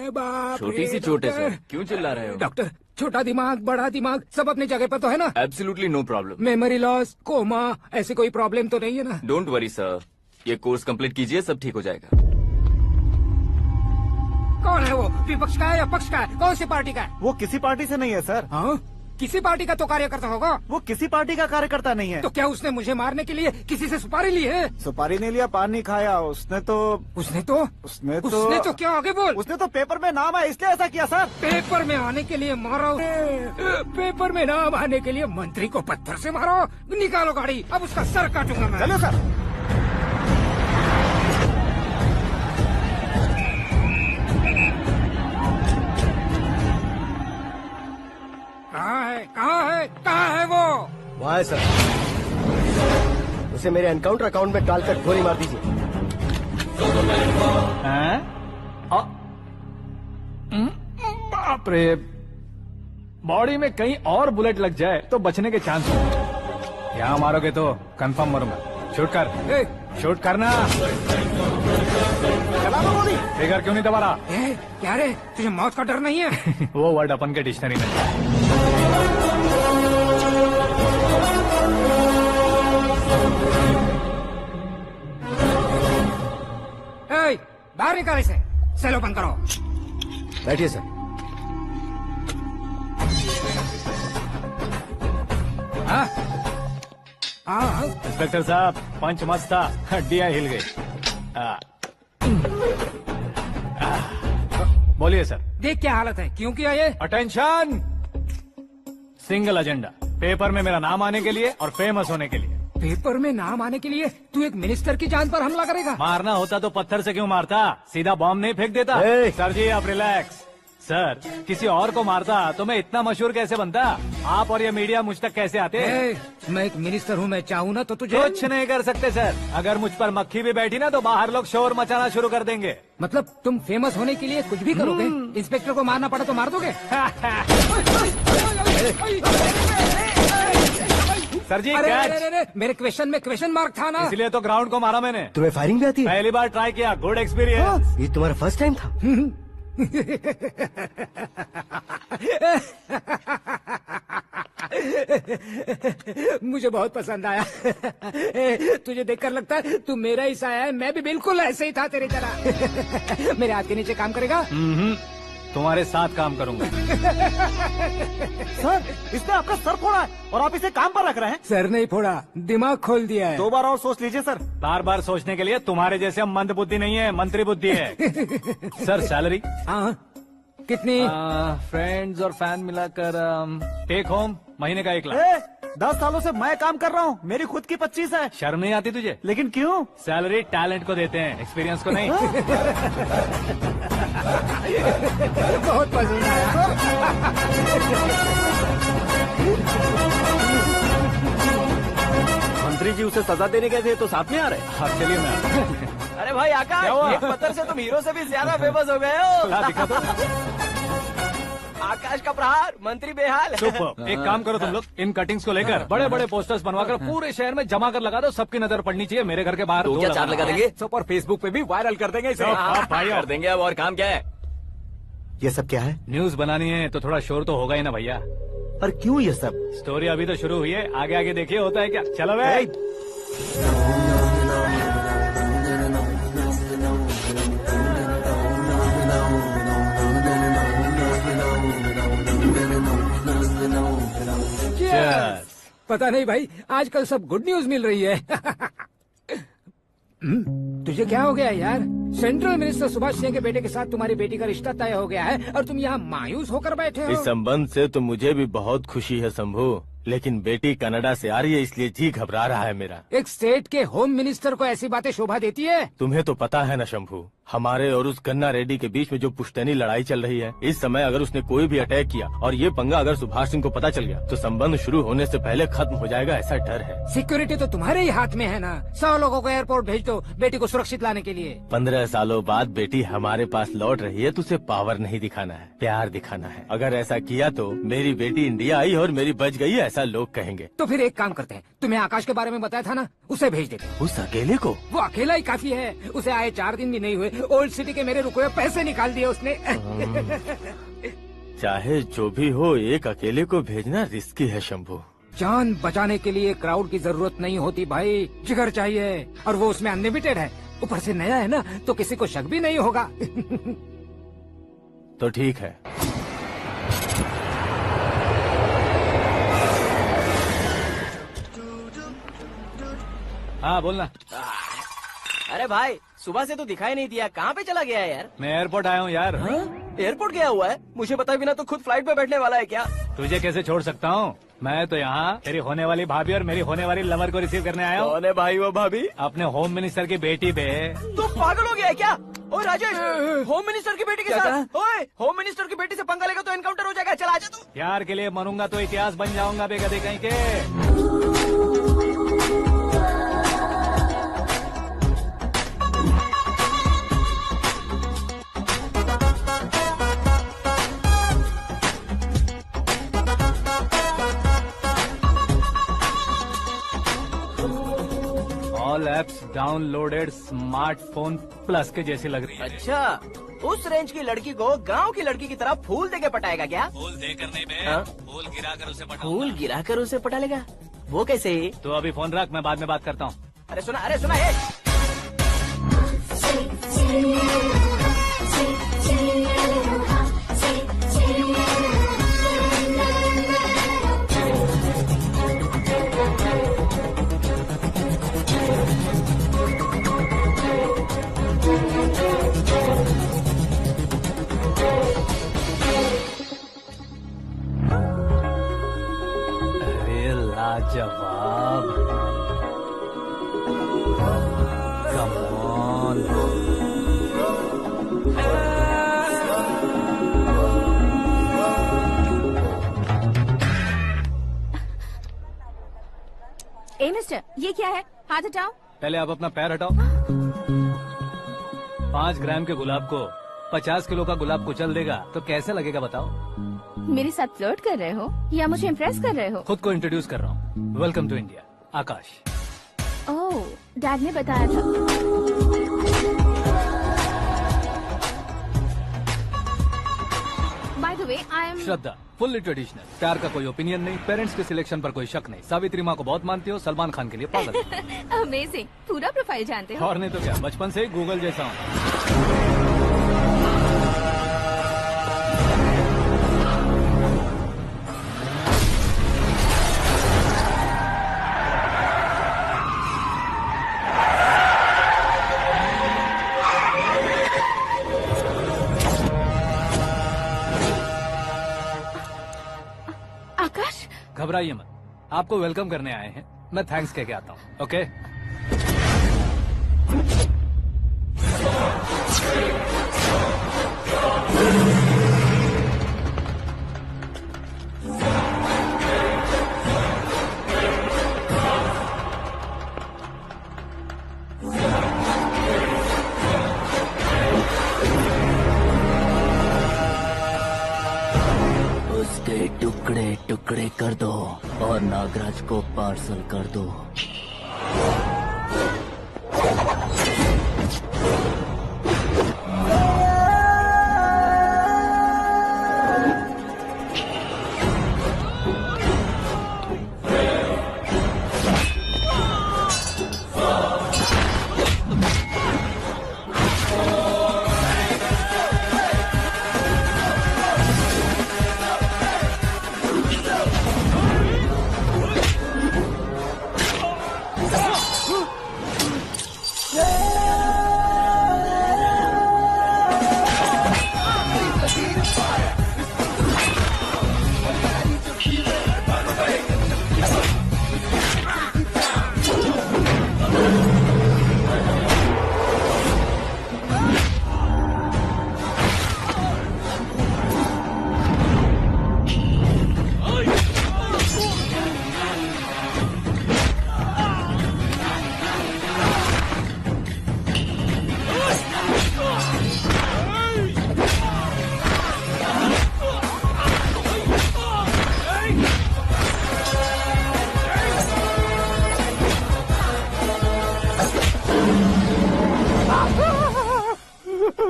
बाप छोटी रे, सी चोट है डॉक्टर। सर, क्यों चिल्ला रहे हो? डॉक्टर, छोटा दिमाग बड़ा दिमाग सब अपनी जगह पर तो है ना? Absolutely no problem. Memory loss, coma, ऐसी कोई प्रॉब्लम तो नहीं है ना? डोंट वरी सर, ये कोर्स कंप्लीट कीजिए, सब ठीक हो जाएगा। कौन है वो? विपक्ष का है या पक्ष का है? कौन सी पार्टी का है? वो किसी पार्टी से नहीं है सर। हाँ? किसी पार्टी का तो कार्यकर्ता होगा। वो किसी पार्टी का कार्यकर्ता नहीं है। तो क्या उसने मुझे मारने के लिए किसी से सुपारी ली है? सुपारी नहीं लिया, पान नहीं खाया। उसने तो उसने तो क्या? आगे बोल। उसने तो पेपर में नाम है इसलिए ऐसा किया सर। पेपर में आने के लिए मारो? पेपर में नाम आने के लिए मंत्री को पत्थर से मारो? निकालो गाड़ी, अब उसका सर काटूंगा मैं। चलो सर। कहाँ है वो? वहाँ है सर। उसे मेरे एनकाउंटर अकाउंट में डालकर गोली मार दीजिए। बाप रे, बॉडी में कहीं और बुलेट लग जाए तो बचने के चांस हो। यहाँ मारोगे तो कंफर्म मरूंगा। शूट कर, शूट करना। चला दो गोली। फिगर क्यों नहीं दबा रहा? क्या रे, तुझे मौत का डर नहीं है? वो वर्ड अपन के डिक्शनरी में है। बाहर निकाल इसे। सेल ओपन करो। बैठिए सर। हाँ, इंस्पेक्टर साहब, पंच मस्त था, हड्डियां हिल गई। बोलिए सर। देख क्या हालत है, क्यों किया ये? अटेंशन, सिंगल एजेंडा, पेपर में मेरा नाम आने के लिए और फेमस होने के लिए। पेपर में नाम आने के लिए तू एक मिनिस्टर की जान पर हमला करेगा? मारना होता तो पत्थर से क्यों मारता, सीधा बॉम्ब नहीं फेंक देता। सर जी आप रिलैक्स। सर, किसी और को मारता तो मैं इतना मशहूर कैसे बनता? आप और ये मीडिया मुझ तक कैसे आते? मैं एक मिनिस्टर हूँ, मैं चाहूँ ना तो तुझे कुछ नहीं कर सकते सर। अगर मुझ पर मक्खी भी बैठी ना तो बाहर लोग शोर मचाना शुरू कर देंगे। मतलब तुम फेमस होने के लिए कुछ भी करोगे? इंस्पेक्टर को मारना पड़ा तो मार दोगे? सर जी अरे, मेरे क्वेश्चन में क्वेश्चन मार्क था ना, इसलिए तो ग्राउंड को मारा मैंने। तुम्हें फायरिंग भी आती है? पहली बार ट्राई किया, गुड एक्सपीरियंस। ये तुम्हारा फर्स्ट टाइम था? मुझे बहुत पसंद आया। तुझे देखकर लगता है तू मेरा ही साया है। मैं भी बिल्कुल ऐसे ही था तेरी तरह। मेरे हाथ के नीचे काम करेगा? तुम्हारे साथ काम करूंगा। सर, इसने आपका सर फोड़ा है और आप इसे काम पर रख रहे हैं। सर नहीं फोड़ा, दिमाग खोल दिया है। 2 बार और सोच लीजिए सर। बार बार सोचने के लिए तुम्हारे जैसे मंद बुद्धि नहीं है, मंत्री बुद्धि है। Sir salary? हाँ, कितनी? फ्रेंड्स और फैन मिलाकर टेक होम महीने का 1 लाख। 10 सालों से मैं काम कर रहा हूँ, मेरी खुद की 25 है। शर्म नहीं आती तुझे? लेकिन क्यों? सैलरी टैलेंट को देते हैं, एक्सपीरियंस को नहीं। बहुत पसंद आया। मंत्री जी उसे सजा देने गए थे तो साथ में आ रहे? हाँ चलिए मैं। अरे भाई आकाश, एक पत्थर से तुम हीरो से भी ज्यादा फेमस हो गए हो। दिखा दो। आकाश का प्रहार, मंत्री बेहाल। सुपर। एक काम करो तुम लोग, इन कटिंग्स को लेकर बड़े बड़े पोस्टर्स बनवाकर पूरे शहर में जमा कर लगा दो। सबकी नजर पड़नी चाहिए। मेरे घर के बाहर तो क्या 4 लगा देंगे? और फेसबुक पे भी वायरल कर देंगे इसे। भाई कर देंगे। अब और काम क्या है? ये सब क्या है? न्यूज बनानी है तो थोड़ा शोर तो होगा ही ना भैया। पर क्यों ये सब? स्टोरी अभी तो शुरू हुई है, आगे आगे देखिए होता है क्या। चलो भाई। पता नहीं भाई, आजकल सब गुड न्यूज मिल रही है। तुझे क्या हो गया यार? सेंट्रल मिनिस्टर सुभाष सिंह के बेटे के साथ तुम्हारी बेटी का रिश्ता तय हो गया है और तुम यहाँ मायूस होकर बैठे हो। इस संबंध से तो मुझे भी बहुत खुशी है शंभू, लेकिन बेटी कनाडा से आ रही है इसलिए जी घबरा रहा है मेरा। एक स्टेट के होम मिनिस्टर को ऐसी बातें शोभा देती है? तुम्हें तो पता है ना शंभू, हमारे और उस गन्ना रेड्डी के बीच में जो पुश्तैनी लड़ाई चल रही है, इस समय अगर उसने कोई भी अटैक किया और ये पंगा अगर सुभाष सिंह को पता चल गया तो संबंध शुरू होने से पहले खत्म हो जाएगा, ऐसा डर है। सिक्योरिटी तो तुम्हारे ही हाथ में है ना। 100 लोगों को एयरपोर्ट भेज दो बेटी को सुरक्षित लाने के लिए। 15 सालों बाद बेटी हमारे पास लौट रही है तो उसे पावर नहीं दिखाना है, प्यार दिखाना है। अगर ऐसा किया तो मेरी बेटी इंडिया आई और मेरी बच गई, ऐसा लोग कहेंगे। तो फिर एक काम करते हैं, तुम्हें आकाश के बारे में बताया था ना, उसे भेज देते हैं। उस अकेले को? वो अकेला ही काफी है। उसे आए 4 दिन भी नहीं हुए ओल्ड सिटी के मेरे रुके हुए पैसे निकाल दिए उसने। चाहे जो भी हो, एक अकेले को भेजना रिस्की है शंभू। जान बचाने के लिए क्राउड की जरूरत नहीं होती भाई, जिगर चाहिए, और वो उसमें अनलिमिटेड है। ऊपर से नया है ना, तो किसी को शक भी नहीं होगा। तो ठीक है। हाँ बोलना। अरे भाई, सुबह से तो दिखाई नहीं दिया, कहाँ पे चला गया है यार? मैं एयरपोर्ट आया हूँ यार। एयरपोर्ट गया हुआ है? मुझे बताए बिना तो खुद फ्लाइट पे बैठने वाला है क्या? तुझे कैसे छोड़ सकता हूँ? मैं तो यहाँ तेरी होने वाली भाभी और मेरी होने वाली लवर को रिसीव करने आया हूँ। कौन है भाई वो भाभी? अपने होम मिनिस्टर की बेटी पे। तू पागल हो गया है क्या? ओए राजेश, होम मिनिस्टर की बेटी के क्या साथ? ओए, होम मिनिस्टर की बेटी से पंगा लेगा तो एनकाउंटर हो जाएगा। चल आजा तू। प्यार के लिए मरूंगा तो इतिहास बन जाऊंगा बेगदे कहीं के। All apps downloaded smartphone plus के जैसी लग रही है। अच्छा, उस रेंज की लड़की को गांव की लड़की की तरह फूल देके पटाएगा क्या? फूल देकर नहीं बे, हाँ? फूल गिराकर उसे पटा। फूल गिराकर उसे पटा लेगा? वो कैसे? तो अभी फोन रख, मैं बाद में बात करता हूँ। अरे सुना हे। अरे लाजवाब, कम ऑन। ए मिस्टर, ये क्या है? हाथ हटाओ। पहले आप अपना पैर हटाओ। 5 ग्राम के गुलाब को 50 किलो का गुलाब कुचल देगा तो कैसे लगेगा बताओ? मेरे साथ फ्लर्ट कर रहे हो या मुझे इम्प्रेस कर रहे हो? खुद को इंट्रोड्यूस कर रहा हूँ। Welcome to India, Akash. Oh, dad ने बताया था। By the way, I am Shraddha, fully traditional. प्यार का कोई ओपिनियन नहीं, पेरेंट्स के सिलेक्शन पर कोई शक नहीं। सावित्री माँ को बहुत मानती हो, सलमान खान के लिए पागल हो। अमेजिंग, पूरा प्रोफाइल जानते हो। और नहीं तो क्या, बचपन से ही गूगल जैसा हूँ। आकाश, घबराइए मत, आपको वेलकम करने आए हैं। मैं थैंक्स कह के आता हूँ। ओके, उसके टुकड़े टुकड़े कर दो और नागराज को पार्सल कर दो।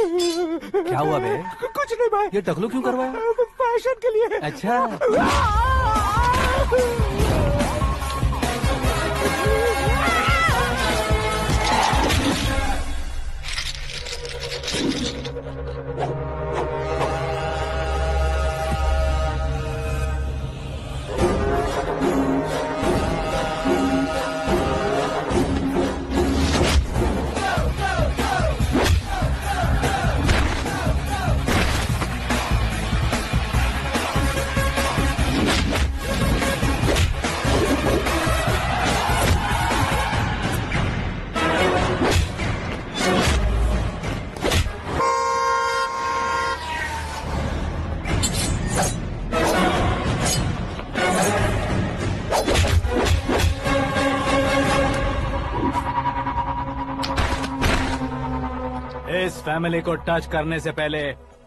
क्या हुआ बे? कुछ नहीं भाई, ये टकलू क्यों करवाया? फैशन के लिए। अच्छा, इस फैमिली को टच करने से पहले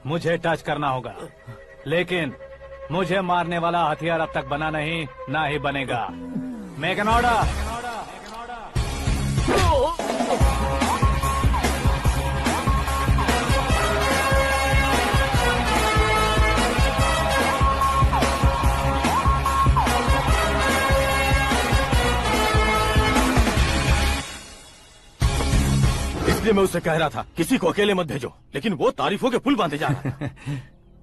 मुझे टच करना होगा, लेकिन मुझे मारने वाला हथियार अब तक बना नहीं, ना ही बनेगा। Make an order. इसलिए मैं उससे कह रहा था किसी को अकेले मत भेजो, लेकिन वो तारीफों के पुल बांधे जा रहा था।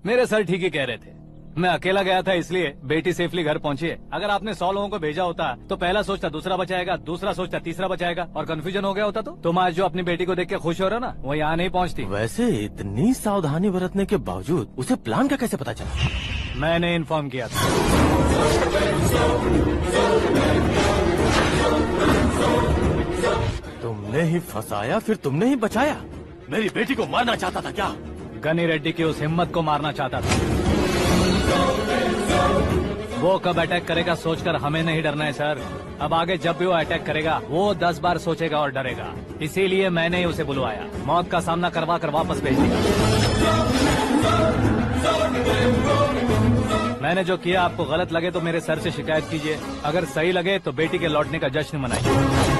मेरे सर ठीक ही कह रहे थे। मैं अकेला गया था इसलिए बेटी सेफली घर पहुंची है। अगर आपने 100 लोगों को भेजा होता तो पहला सोचता दूसरा बचाएगा, दूसरा सोचता तीसरा बचाएगा, और कंफ्यूजन हो गया होता तो तुम आज जो अपनी बेटी को देख के खुश हो रहे हो ना, वो यहाँ नहीं पहुँचती। वैसे इतनी सावधानी बरतने के बावजूद उसे प्लान का कैसे पता चला? मैंने इन्फॉर्म किया था। तुमने ही फंसाया, फिर तुमने ही बचाया। मेरी बेटी को मारना चाहता था क्या? गनी रेड्डी की उस हिम्मत को मारना चाहता था। वो कब अटैक करेगा सोचकर हमें नहीं डरना है सर। अब आगे जब भी वो अटैक करेगा वो 10 बार सोचेगा और डरेगा। इसीलिए मैंने ही उसे बुलवाया, मौत का सामना करवा कर वापस भेज दिया। मैंने जो किया आपको गलत लगे तो मेरे सर से शिकायत कीजिए, अगर सही लगे तो बेटी के लौटने का जश्न मनाइए।